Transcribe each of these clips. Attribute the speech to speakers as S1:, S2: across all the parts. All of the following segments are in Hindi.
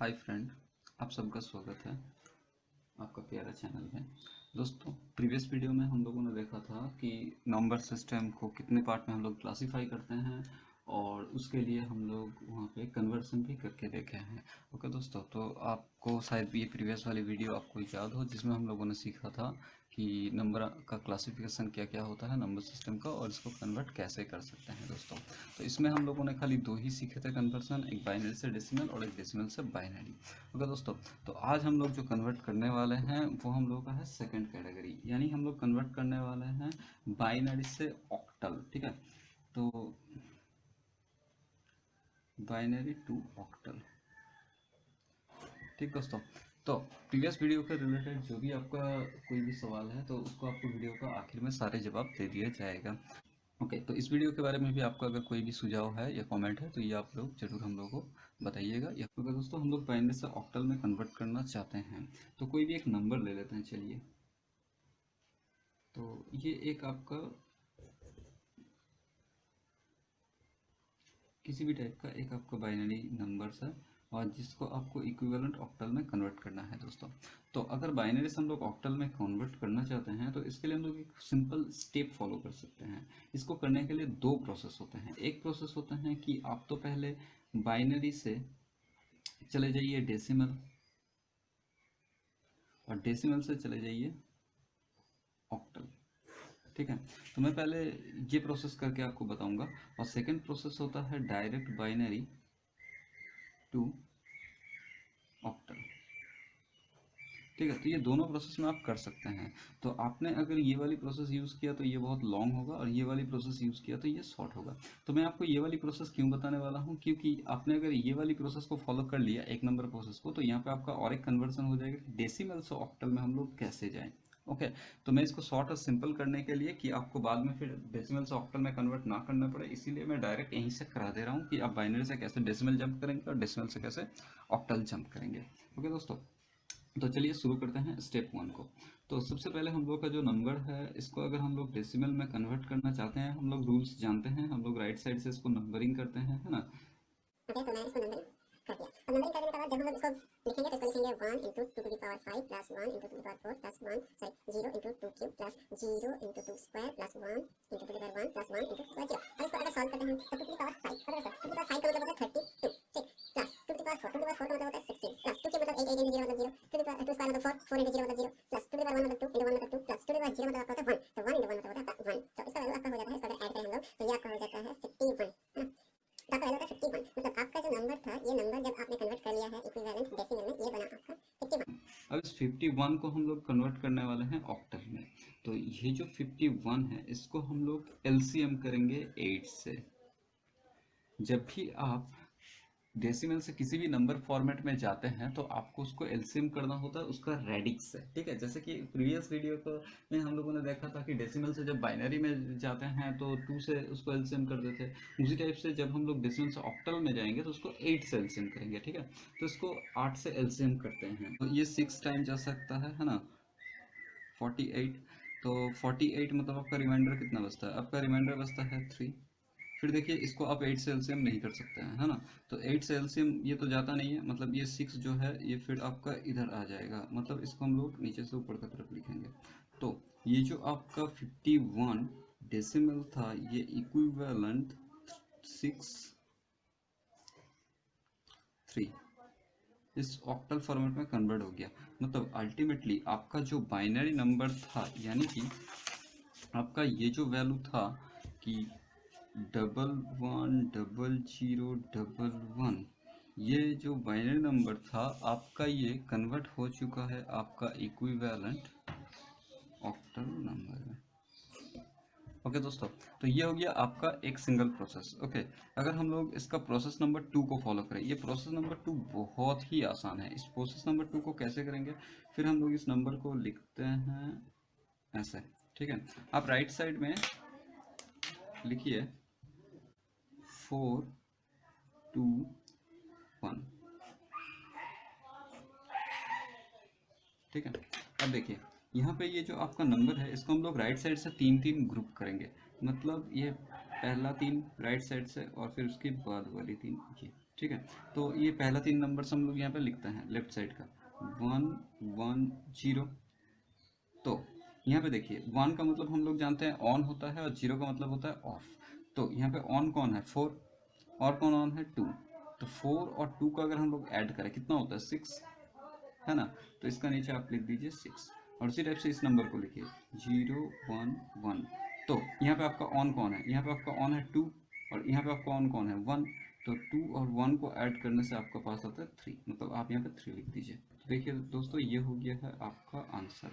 S1: हाय फ्रेंड, आप सबका स्वागत है आपका प्यारा चैनल में। दोस्तों, प्रीवियस वीडियो में हम लोगों ने देखा था कि नंबर सिस्टम को कितने पार्ट में हम लोग क्लासीफाई करते हैं और उसके लिए हम लोग वहाँ पे कन्वर्सन भी करके देखे हैं। ओके दोस्तों, तो आपको शायद ये प्रीवियस वाली वीडियो आपको याद हो जिसमें हम लोगों ने सीखा था कि नंबर का क्लासिफिकेशन क्या क्या होता है नंबर सिस्टम का और इसको कन्वर्ट कैसे कर सकते हैं दोस्तों। तो इसमें हम लोगों ने खाली दो ही सीखे थे कन्वर्सन, एक बाइनरी से डेसिमल और एक डेसिमल से बाइनरी। ओके दोस्तों, तो आज हम लोग जो कन्वर्ट करने वाले हैं वो हम लोगों का है सेकंड कैटेगरी, यानी हम लोग कन्वर्ट करने वाले हैं बाइनरी से ऑक्टल। ठीक है, तो बाइनरी टू ऑक्टल। ठीक दोस्तों, तो प्रीवियस वीडियो के रिलेटेड जो भी आपका कोई भी सवाल है तो उसको आपको वीडियो का आखिर में सारे जवाब दे दिया जाएगा। ओके, तो इस वीडियो के बारे में भी आपका अगर कोई भी सुझाव है या कमेंट है तो ये आप लोग जरूर हम लोग को बताइएगा। या अगर दोस्तों हम लोग बाइनरी से ऑक्टल में कन्वर्ट करना चाहते हैं तो कोई भी एक नंबर ले लेते हैं। चलिए, तो ये एक आपका किसी भी टाइप का एक आपका बाइनरी नंबर्स है और जिसको आपको इक्विवेलेंट ऑक्टल में कन्वर्ट करना है दोस्तों। तो अगर बाइनरी से हम लोग ऑक्टल में कन्वर्ट करना चाहते हैं तो इसके लिए हम लोग एक सिंपल स्टेप फॉलो कर सकते हैं। इसको करने के लिए दो प्रोसेस होते हैं। एक प्रोसेस होता है कि आप तो पहले बाइनरी से चले जाइए डेसिमल और डेसिमल से चले जाइए ऑक्टल। ठीक है, तो मैं पहले ये प्रोसेस करके आपको बताऊंगा। और सेकंड प्रोसेस होता है डायरेक्ट बाइनरी टू ऑक्टल। ठीक है, तो ये दोनों प्रोसेस में आप कर सकते हैं। तो आपने अगर ये वाली प्रोसेस यूज़ किया तो ये बहुत लॉन्ग होगा और ये वाली प्रोसेस यूज़ किया तो ये शॉर्ट होगा। तो मैं आपको ये वाली प्रोसेस क्यों बताने वाला हूँ, क्योंकि आपने अगर ये वाली प्रोसेस को फॉलो कर लिया एक नंबर प्रोसेस को तो यहाँ पे आपका और एक कन्वर्सन हो जाएगा कि डेसिमल से ऑक्टल में हम लोग कैसे जाएं। ओके, तो मैं इसको शॉर्ट और सिंपल करने के लिए कि आपको बाद में फिर डेसिमल से ऑक्टल में कन्वर्ट ना करना पड़े, इसीलिए मैं डायरेक्ट यहीं से करा दे रहा हूँ कि आप बाइनरी से कैसे डेसिमल जंप करेंगे और डेसिमल से कैसे ऑक्टल जंप करेंगे। ओके दोस्तों, तो चलिए शुरू करते हैं स्टेप वन को। तो सबसे पहले हम लोग का जो नंबर है इसको अगर हम लोग डेसिमल में कन्वर्ट करना चाहते हैं, हम लोग रूल्स जानते हैं, हम लोग राइट साइड से इसको नंबरिंग करते हैं, है ना। ओके, तो मैं इसको नंबरिंग कर दिया। अब नंबरिंग करने के बाद जब हम लोग इसको लिखेंगे तो इसको लिखेंगे 1 into 2 to the power 5 plus 1 into 2 to the power 4 plus 1 sorry 0 into 2 cube plus 0 into 2 square plus 1 into 2 to the power 1 plus 1 into 2 to the power 0। अब इसको अगर सॉल्व करते हैं तो 2 टू द पावर 5 अगर सर 2 टू द पावर 5 का मतलब होता है 32। ठीक, plus 2 to the power 4 2 to the power 4 का मतलब होता है 16 प्लस 2 के मतलब 8 8 0 मतलब 0 2 टू द पावर 2 स्क्वायर मतलब 4 4 इंटू 0 मतलब 0 प्लस 2 टू द पावर 1 मतलब 2 इंटू 1 मतलब 2 प्लस 2 टू द पावर 0 मतलब आपका होता है 1, तो 1 इंटू 1 मतलब होता है 1। तो इसका वैल्यू आपका हो जाता है, इसको अगर ऐड करें हम लोग तो ये आपका हो जाता है 51, है ना। तो आपका वैल्यू होता है 51, मतलब आपका जो नंबर था ये नंबर जब आपने कन्वर्ट कर लिया है इक्विवेलेंट डेसिमल में ये बना आपका 51। अब इस 51 को हम लोग कन्वर्ट करने वाले हैं ऑक्टल में। तो ये जो 51 है इसको हम लोग एलसीएम करेंगे 8 से। जब भी आप डेसिमल से किसी भी नंबर फॉर्मेट में जाते हैं तो आपको उसको एलसीएम करना होता है उसका रेडिक्स से। ठीक है, जैसे कि प्रीवियस वीडियो को में हम लोगों ने देखा था कि डेसिमल से जब बाइनरी में जाते हैं तो 2 से उसको एलसीएम कर देते हैं। उसी टाइप से जब हम लोग डेसिमल से ऑक्टल में जाएंगे तो उसको 8 से एलसीएम करेंगे। ठीक है, तो इसको 8 से एलसीएम करते हैं तो ये 6 टाइम जा सकता है ना, 48। तो 48 मतलब आपका रिमाइंडर कितना बचता है, आपका रिमाइंडर बचता है 3। फिर देखिए इसको आप 8 से एलसीएम नहीं कर सकते हैं, है ना। तो 8 से एलसीएम ये तो जाता नहीं है, मतलब ये 6 जो है ये फिर आपका इधर आ जाएगा, मतलब इसको हम लोग नीचे से ऊपर की तरफ लिखेंगे। तो ये जो आपका 51 डेसिमल था ये इक्विवेलेंट 6 3 इस ऑक्टल फॉर्मेट में कन्वर्ट हो गया। मतलब अल्टीमेटली आपका जो बाइनरी नंबर था, यानी कि आपका ये जो वैल्यू था कि 110000, ये जो बाइनरी नंबर था आपका ये कन्वर्ट हो चुका है आपका इक्विवेलेंट ऑक्टल नंबर में। ओके दोस्तों, तो ये हो गया आपका एक सिंगल प्रोसेस। ओके, अगर हम लोग इसका प्रोसेस नंबर 2 को फॉलो करें, ये प्रोसेस नंबर 2 बहुत ही आसान है। इस प्रोसेस नंबर 2 को कैसे करेंगे, फिर हम लोग इस नंबर को लिखते हैं ऐसे। ठीक है, आप राइट साइड में लिखिए 4 2 1। ठीक है, अब देखिए यहाँ पे ये जो आपका नंबर है इसको हम लोग राइट साइड से 3 3 ग्रुप करेंगे। मतलब ये पहला 3 राइट साइड से और फिर उसके बाद वाली 3 ये। ठीक है। तो ये पहला 3 नंबर हम लोग यहाँ पे लिखते हैं लेफ्ट साइड का 1 1 0। तो यहाँ पे देखिए 1 का मतलब हम लोग जानते हैं ऑन होता है और 0 का मतलब होता है ऑफ। तो यहाँ पे ऑन कौन है 4 और कौन ऑन है 2। तो 4 और 2 का अगर हम लोग ऐड करें कितना होता है 6, है ना। तो इसका नीचे आप लिख दीजिए 6 और उसी टाइप से इस नंबर को लिखिए 0 1 1। तो यहाँ पे आपका ऑन कौन है, यहाँ पे आपका ऑन है 2 और यहाँ पे आपका ऑन कौन है 1। तो 2 और 1 को ऐड करने से आपका पास आता है 3, मतलब आप यहाँ पे 3 लिख दीजिए। तो देखिए दोस्तों ये हो गया है आपका आंसर।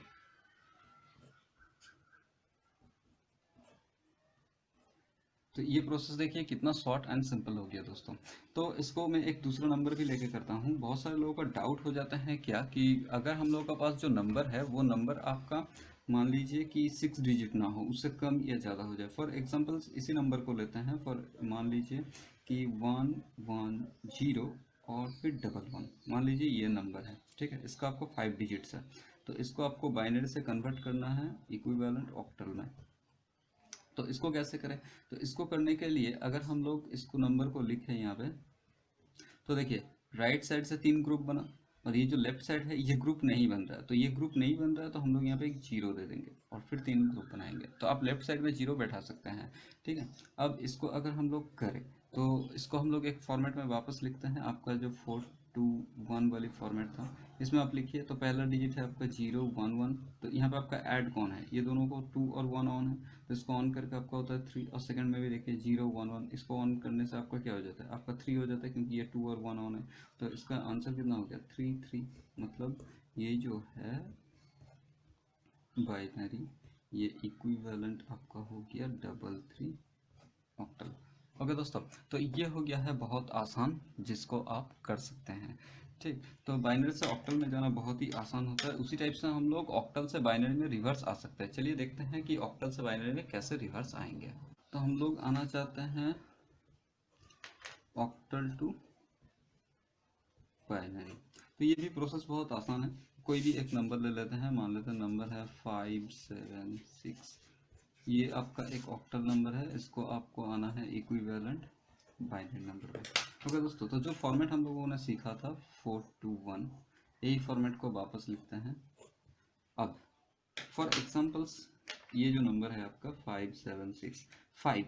S1: तो ये प्रोसेस देखिए कितना शॉर्ट एंड सिंपल हो गया दोस्तों। तो इसको मैं एक दूसरा नंबर भी लेके करता हूँ। बहुत सारे लोगों का डाउट हो जाता है क्या कि अगर हम लोगों का पास जो नंबर है वो नंबर आपका मान लीजिए कि 6 डिजिट ना हो, उससे कम या ज़्यादा हो जाए। फॉर एग्जांपल इसी नंबर को लेते हैं, फॉर मान लीजिए कि 1 1 0 और फिर 1 1, मान लीजिए ये नंबर है, ठीक है। इसका आपको 5 डिजिट्स है, तो इसको आपको बाइनरी से कन्वर्ट करना है इक्विवेलेंट ऑक्टल में। तो इसको कैसे करें, तो इसको करने के लिए अगर हम लोग इसको नंबर को लिखें यहाँ पे, तो देखिए राइट साइड से 3 ग्रुप बना और ये जो लेफ्ट साइड है ये ग्रुप नहीं बन रहा है। तो ये ग्रुप नहीं बन रहा है तो हम लोग यहाँ पे एक 0 दे देंगे और फिर 3 ग्रुप बनाएंगे। तो आप लेफ्ट साइड में 0 बैठा सकते हैं, ठीक है। अब इसको अगर हम लोग करें तो इसको हम लोग एक फॉर्मेट में वापस लिखते हैं, आपका जो 4 2 1 वाली फॉर्मेट था इसमें आप लिखिए। तो पहला डिजिट है आपका 0 1 1। तो यहाँ पे आपका ऐड कौन है, ये दोनों को 2 और 1 ऑन है, तो इसको ऑन करके आपका होता है 3। और सेकंड में भी देखिए 0 1 1, इसको ऑन करने से आपका क्या हो जाता है, आपका 3 हो जाता है क्योंकि ये 2 और 1 ऑन है। तो इसका आंसर कितना हो गया 3 3, मतलब ये जो है बाइनरी ये इक्विवेलेंट आपका हो गया 3 ऑक्टल। ओके दोस्तों, तो ये हो गया है बहुत आसान, जिसको आप कर सकते हैं, ठीक। तो बाइनरी से ऑक्टल में जाना बहुत ही आसान होता है। उसी टाइप से हम लोग ऑक्टल से बाइनरी में रिवर्स आ सकते हैं। चलिए देखते हैं कि ऑक्टल से बाइनरी में कैसे रिवर्स आएंगे। तो हम लोग आना चाहते हैं ऑक्टल टू बाइनरी। तो ये भी प्रोसेस बहुत आसान है। कोई भी एक नंबर ले लेते हैं, मान लेते हैं नंबर है 576। ये आपका एक ऑक्टल नंबर है, इसको आपको आना है इक्विवेलेंट बाइनरी नंबर पे। ओके दोस्तों, तो जो फॉर्मेट हम लोगों ने सीखा था 4 2 1, यही फॉर्मेट को वापस लिखते हैं। अब फॉर एग्जांपल्स ये जो नंबर है आपका 576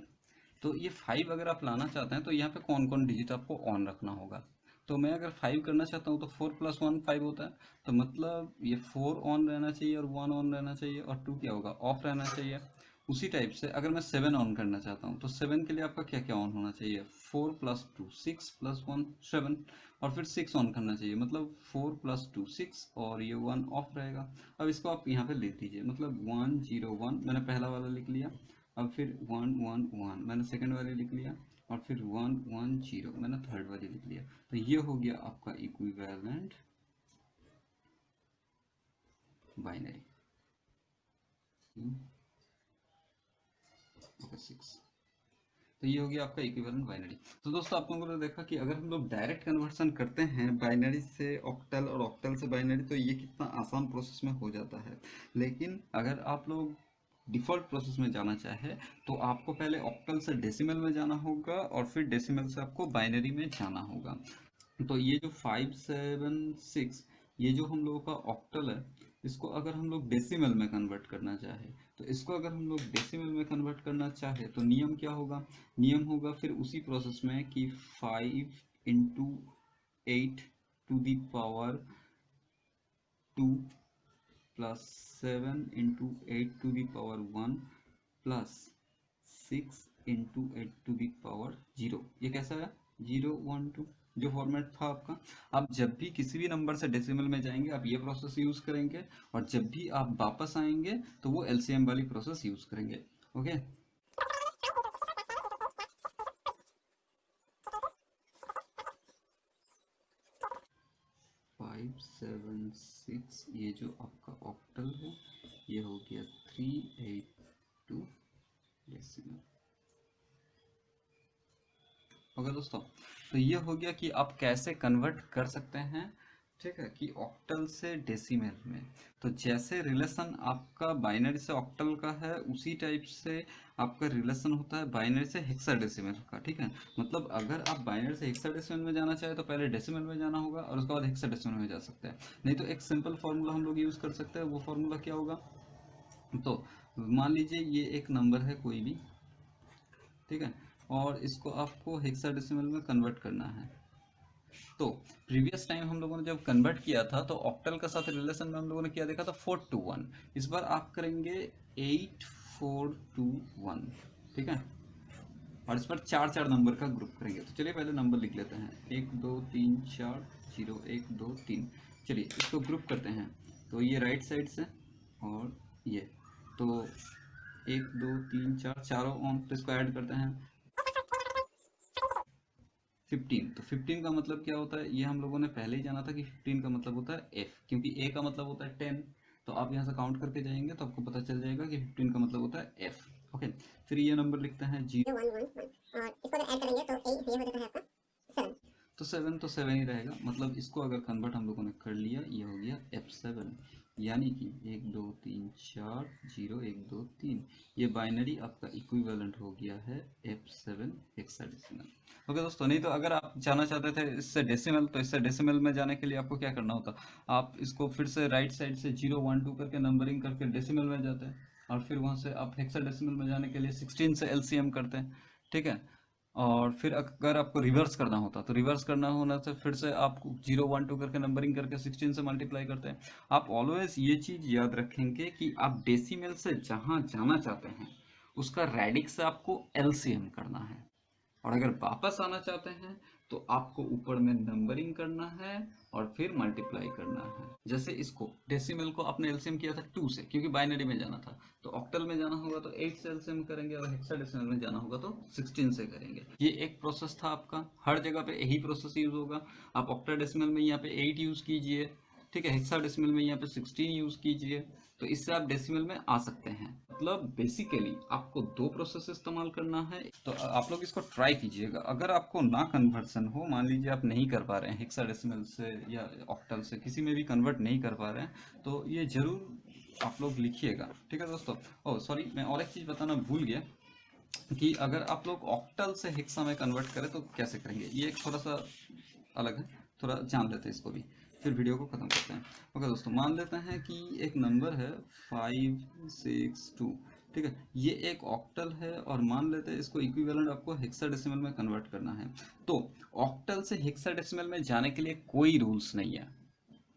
S1: तो ये 5 अगर आप लाना चाहते हैं तो यहाँ पे कौन कौन डिजिट आपको ऑन रखना होगा। तो मैं अगर 5 करना चाहता हूँ तो 4 + 1 5 होता है। तो मतलब ये 4 ऑन रहना चाहिए और 1 ऑन रहना चाहिए और 2 क्या होगा ऑफ रहना चाहिए। उसी टाइप से अगर मैं 7 ऑन करना चाहता हूँ तो 7 के लिए आपका क्या क्या ऑन होना चाहिए, 4 + 2 6 + 1 7 और फिर 6 ऑन करना चाहिए, मतलब 4 + 2 6 और ये 1 ऑफ रहेगा। अब इसको आप यहाँ पे लिख दीजिए, मतलब 1 0 1 मैंने पहला वाला लिख लिया। अब फिर 1 1 1 मैंने सेकंड वाली लिख लिया और फिर 1 1 0 मैंने थर्ड वाली लिख लिया। तो ये हो गया आपका इक्विवेलेंट बाइनरी 6। तो ये हो गया आपका इक्विवेलेंट बाइनरी। तो दोस्तों आप लोगों ने देखा कि अगर हम लोग डायरेक्ट कन्वर्सन करते हैं बाइनरी से ऑक्टल और ऑक्टल से बाइनरी तो ये कितना आसान प्रोसेस में हो जाता है। लेकिन अगर आप लोग डिफ़ॉल्ट प्रोसेस में जाना चाहे तो आपको पहले ऑक्टल से डेसिमल में जाना होगा और फिर डेसिमल से आपको बाइनरी में जाना होगा। तो ये जो 576 ये जो हम लोगों का ऑक्टल है, इसको अगर हम लोग डेसिमल में कन्वर्ट करना चाहे तो इसको अगर हम लोग डेसिमल में कन्वर्ट करना चाहे तो नियम क्या होगा, नियम होगा फिर उसी प्रोसेस में कि 5 × 8 to the power 2 + 7 × 8 to the power 1 + 6 × 8 to the power 0। ये कैसा है 0 1 2 जो फॉर्मेट था आपका। आप जब भी किसी भी नंबर से डेसिमल में जाएंगे आप ये प्रोसेस यूज करेंगे और जब भी आप वापस आएंगे तो वो एलसीएम वाली प्रोसेस यूज करेंगे। ओके 576 ये जो आपका ऑक्टल है ये हो गया 382 डेसिमल। ओके दोस्तों, तो ये हो गया कि आप कैसे कन्वर्ट कर सकते हैं, ठीक है, कि ऑक्टल से डेसिमल में। तो जैसे रिलेशन आपका बाइनरी से ऑक्टल का है, उसी टाइप से आपका रिलेशन होता है बाइनरी से हेक्साडेसिमल का। ठीक है, मतलब अगर आप बाइनरी से हेक्साडेसिमल में जाना चाहे तो पहले डेसिमल में जाना होगा और उसके बाद हेक्साडेसिमल में जा सकते हैं। नहीं तो एक सिंपल फार्मूला हम लोग यूज़ कर सकते हैं। वो फार्मूला क्या होगा? तो मान लीजिए ये एक नंबर है कोई भी, ठीक है, और इसको आपको हेक्साडेसिमल में कन्वर्ट करना है। तो प्रीवियस टाइम हम लोगों ने जब कन्वर्ट किया था तो ऑक्टल के साथ रिलेशन में हम लोगों ने क्या देखा था? 4 to 1। इस बार आप करेंगे 8 4 2 1। ठीक है, और इस पर चार चार नंबर का ग्रुप करेंगे। तो चलिए पहले नंबर लिख लेते हैं, 1 2 3 4 0 1 2 3। चलिए इसको ग्रुप करते हैं। तो ये राइट साइड से और ये, तो 1 2 3 4 चारों ऑन, तो इसको ऐड करते हैं 15। तो 15 का मतलब क्या होता है? ये हम लोगों ने पहले ही जाना था कि 15 का मतलब होता है एफ, क्योंकि ए का मतलब होता है 10। तो आप यहाँ से काउंट करके जाएंगे तो आपको पता चल जाएगा कि 15 का मतलब होता है एफ। ओके, फिर ये नंबर लिखते हैं जी।
S2: 1 1 1 और इसको अगर ऐड करेंगे तो ये हो जाता है आपका 7।
S1: तो 7 तो 7 ही रहेगा, मतलब इसको अगर कन्वर्ट हम लोगों ने कर लिया, ये हो गया F7। यानी कि 1 2 3 4 0 1 2 3, ये बाइनरी आपका इक्विवेलेंट हो गया है F7 हेक्साडेसिमल। ओके दोस्तों, नहीं तो अगर आप जाना चाहते थे इससे डेसिमल, तो इससे डेसिमल में जाने के लिए आपको क्या करना होता? आप इसको फिर से राइट साइड से 0 1 2 करके नंबरिंग करके डेसिमल में जाते हैं, और फिर वहाँ से आप हेक्साडेसिमल में जाने के लिए 16 से एलसीएम करते हैं। ठीक है, और फिर अगर आपको रिवर्स करना होता तो रिवर्स करना होना तो फिर से आप 0 1 2 करके नंबरिंग करके 16 से मल्टीप्लाई करते हैं। आप ऑलवेज ये चीज़ याद रखेंगे कि आप डेसिमल से जहाँ जाना चाहते हैं उसका रेडिक्स से आपको एलसीएम करना है, और अगर वापस आना चाहते हैं तो आपको ऊपर में नंबरिंग करना है और फिर मल्टीप्लाई करना है। जैसे इसको डेसिमल को आपने एलसीएम किया था 2 से, क्योंकि बाइनरी में जाना था। तो ऑक्टल में जाना होगा तो 8 से एलसीएम करेंगे, और हेक्साडेसिमल में जाना होगा तो 16 से करेंगे। ये एक प्रोसेस था आपका, हर जगह पे यही प्रोसेस यूज होगा। आप ऑक्टाडेसिमल में यहाँ पे 8 यूज कीजिए, ठीक है, हेक्साडेसिमल में यहाँ पे 16 यूज कीजिए, तो इससे आप डेसिमल में आ सकते हैं। मतलब बेसिकली आपको दो प्रोसेस इस्तेमाल करना है। तो आप लोग इसको ट्राई कीजिएगा। अगर आपको ना कन्वर्सन हो, मान लीजिए आप नहीं कर पा रहे हैं हेक्साडेसिमल से या ऑक्टल से, किसी में भी कन्वर्ट नहीं कर पा रहे हैं, तो ये जरूर आप लोग लिखिएगा। ठीक है दोस्तों। ओह सॉरी, मैं और एक चीज़ बताना भूल गया कि अगर आप लोग ऑक्टल से हेक्सा में कन्वर्ट करें तो कैसे करेंगे, ये एक थोड़ा सा अलग है, थोड़ा जान लेते हैं इसको भी, फिर वीडियो को ख़त्म करते हैं। ओके दोस्तों, मान लेते हैं कि एक नंबर है 562। ठीक है, ये एक ऑक्टल है, और मान लेते हैं इसको इक्विवेलेंट आपको हेक्साडेसिमल में कन्वर्ट करना है। तो ऑक्टल से हेक्साडेसिमल में जाने के लिए कोई रूल्स नहीं है।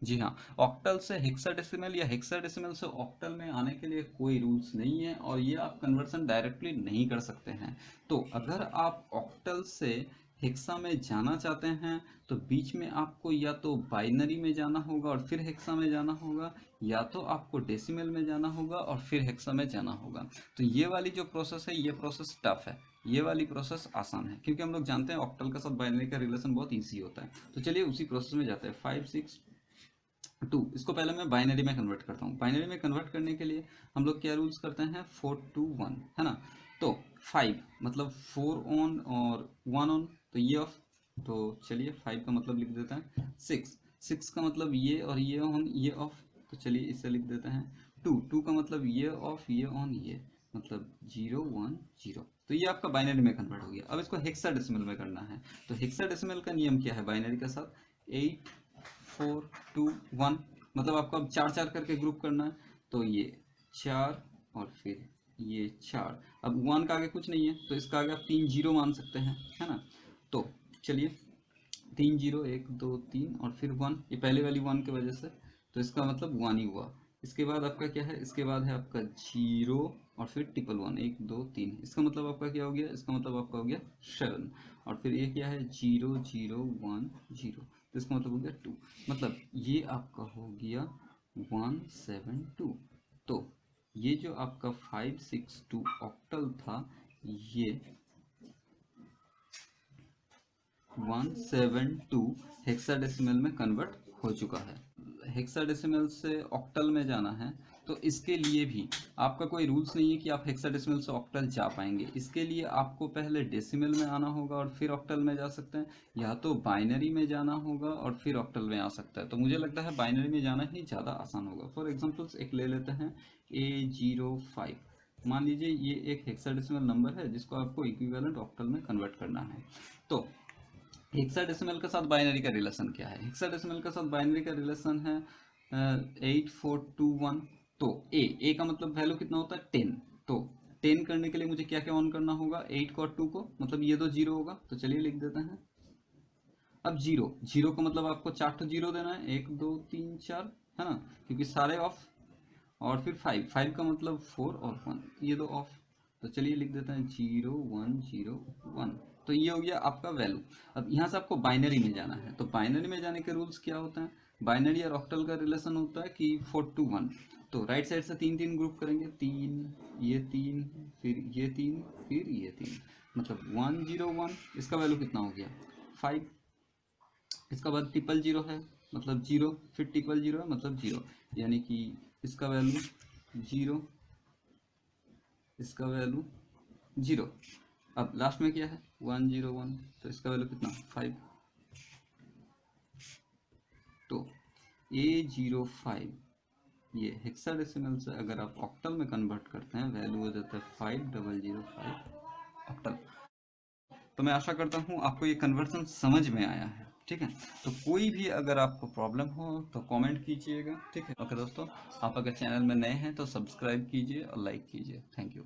S1: जी हाँ, ऑक्टल से हेक्साडेसिमल या हेक्साडेसिमल से ऑक्टल में आने के लिए कोई रूल्स नहीं है, और ये आप कन्वर्सन डायरेक्टली नहीं कर सकते हैं। तो अगर आप ऑक्टल से हेक्सा में जाना चाहते हैं तो बीच में आपको या तो बाइनरी में जाना होगा और फिर हेक्सा में जाना होगा, या तो आपको डेसिमल में जाना होगा और फिर हेक्सा में जाना होगा। तो ये वाली जो प्रोसेस है, ये प्रोसेस टफ है, ये वाली प्रोसेस आसान है, क्योंकि हम लोग जानते हैं ऑक्टल के साथ बाइनरी का रिलेशन बहुत ईजी होता है। तो चलिए उसी प्रोसेस में जाते हैं। 5 6 2, इसको पहले मैं बाइनरी में कन्वर्ट करता हूँ। बाइनरी में कन्वर्ट करने के लिए हम लोग क्या रूल्स करते हैं? 4 to 1, है ना। तो 5 मतलब 4 ऑन और 1 ऑन, तो ये ऑफ। तो चलिए 5 का मतलब लिख देते हैं 6। 6 का मतलब ये और ये ऑन ये ऑफ, तो चलिए इसे लिख देते हैं 2। 2 का मतलब ये ऑफ ये ऑन ये, मतलब 0 1 0। तो ये आपका बाइनरी में कन्वर्ट हो गया। अब इसको हेक्साडेसिमल में करना है। तो हेक्साडेसिमल का नियम क्या है बाइनरी के साथ? 8 4 2 1, मतलब आपको अब चार चार करके ग्रुप करना है। तो ये 4 और फिर ये 4। अब 1 का आगे कुछ नहीं है, तो इसका आगे आप 3 0 मान सकते हैं, है ना। तो चलिए 3 0 1 2 3 और फिर 1, ये पहले वाली 1 की वजह से, तो इसका मतलब 1 ही हुआ। इसके बाद आपका क्या है? इसके बाद है आपका 0 और फिर 1 1 1 2 3, इसका मतलब आपका क्या हो गया? इसका मतलब आपका हो गया 7। और फिर ये क्या है? 0 0 1 0, तो इसका मतलब हो गया 2। मतलब ये आपका हो गया 172। तो ये जो आपका 562 ऑक्टल था, ये 172 हेक्साडेसिमल में कन्वर्ट हो चुका है। हेक्साडेसिमल से ऑक्टल में जाना है तो इसके लिए भी आपका कोई रूल्स नहीं है कि आप हेक्साडेसिमल से ऑक्टल जा पाएंगे। इसके लिए आपको पहले डेसिमल में आना होगा और फिर ऑक्टल में जा सकते हैं, या तो बाइनरी में जाना होगा और फिर ऑक्टल में आ सकता है। तो मुझे लगता है बाइनरी में जाना ही ज़्यादा आसान होगा। फॉर एग्जाम्पल्स एक ले लेते हैं A05। मान लीजिए ये एक हेक्साडेसिमल नंबर है जिसको आपको इक्विवेलेंट ऑक्टल में कन्वर्ट करना है। तो हेक्साडेसिमल के साथ बाइनरी का रिलेशन क्या है? हेक्साडेसिमल के साथ बाइनरी का रिलेशन है 8421। तो ए का मतलब वैल्यू कितना होता है 10। तो 10 करने के लिए मुझे क्या क्या ऑन करना होगा? 8 को और 2 को, मतलब ये तो जीरो होगा। तो चलिए लिख देते हैं। अब जीरो का मतलब आपको 4 तो जीरो देना है, 1 2 3 4, है ना, क्योंकि सारे ऑफ। और फिर 5 का मतलब 4 और 1, ये दो ऑफ। तो चलिए लिख देते हैं 0 1 0 1। तो ये हो गया आपका वैल्यू। अब यहाँ से आपको बाइनरी में जाना है। तो बाइनरी में जाने के रूल्स क्या होते हैं? बाइनरी और ऑक्टल का रिलेशन होता है कि 4 to 1। तो राइट साइड से तीन तीन ग्रुप करेंगे, 3 ये 3 फिर ये 3 फिर ये 3, मतलब 1 0 1। इसका वैल्यू कितना हो गया? 5। इसका बाद ट्रिपल जीरो है मतलब जीरो, फिर ट्रिपल जीरो है मतलब जीरो, यानी कि इसका वैल्यू जीरो, इसका वैल्यू जीरो। अब लास्ट में क्या है? 1 0 1। तो इसका वैल्यू कितना? 5। तो A05 ये हेक्साडेसिमल से अगर आप ऑक्टल में कन्वर्ट करते हैं, वैल्यू हो जाता है 5005 ऑक्टल। तो मैं आशा करता हूँ आपको ये कन्वर्सन समझ में आया है। ठीक है, तो कोई भी अगर आपको प्रॉब्लम हो तो कमेंट कीजिएगा। ठीक है, ओके दोस्तों, आप अगर चैनल में नए हैं तो सब्सक्राइब कीजिए और लाइक कीजिए। Thank you.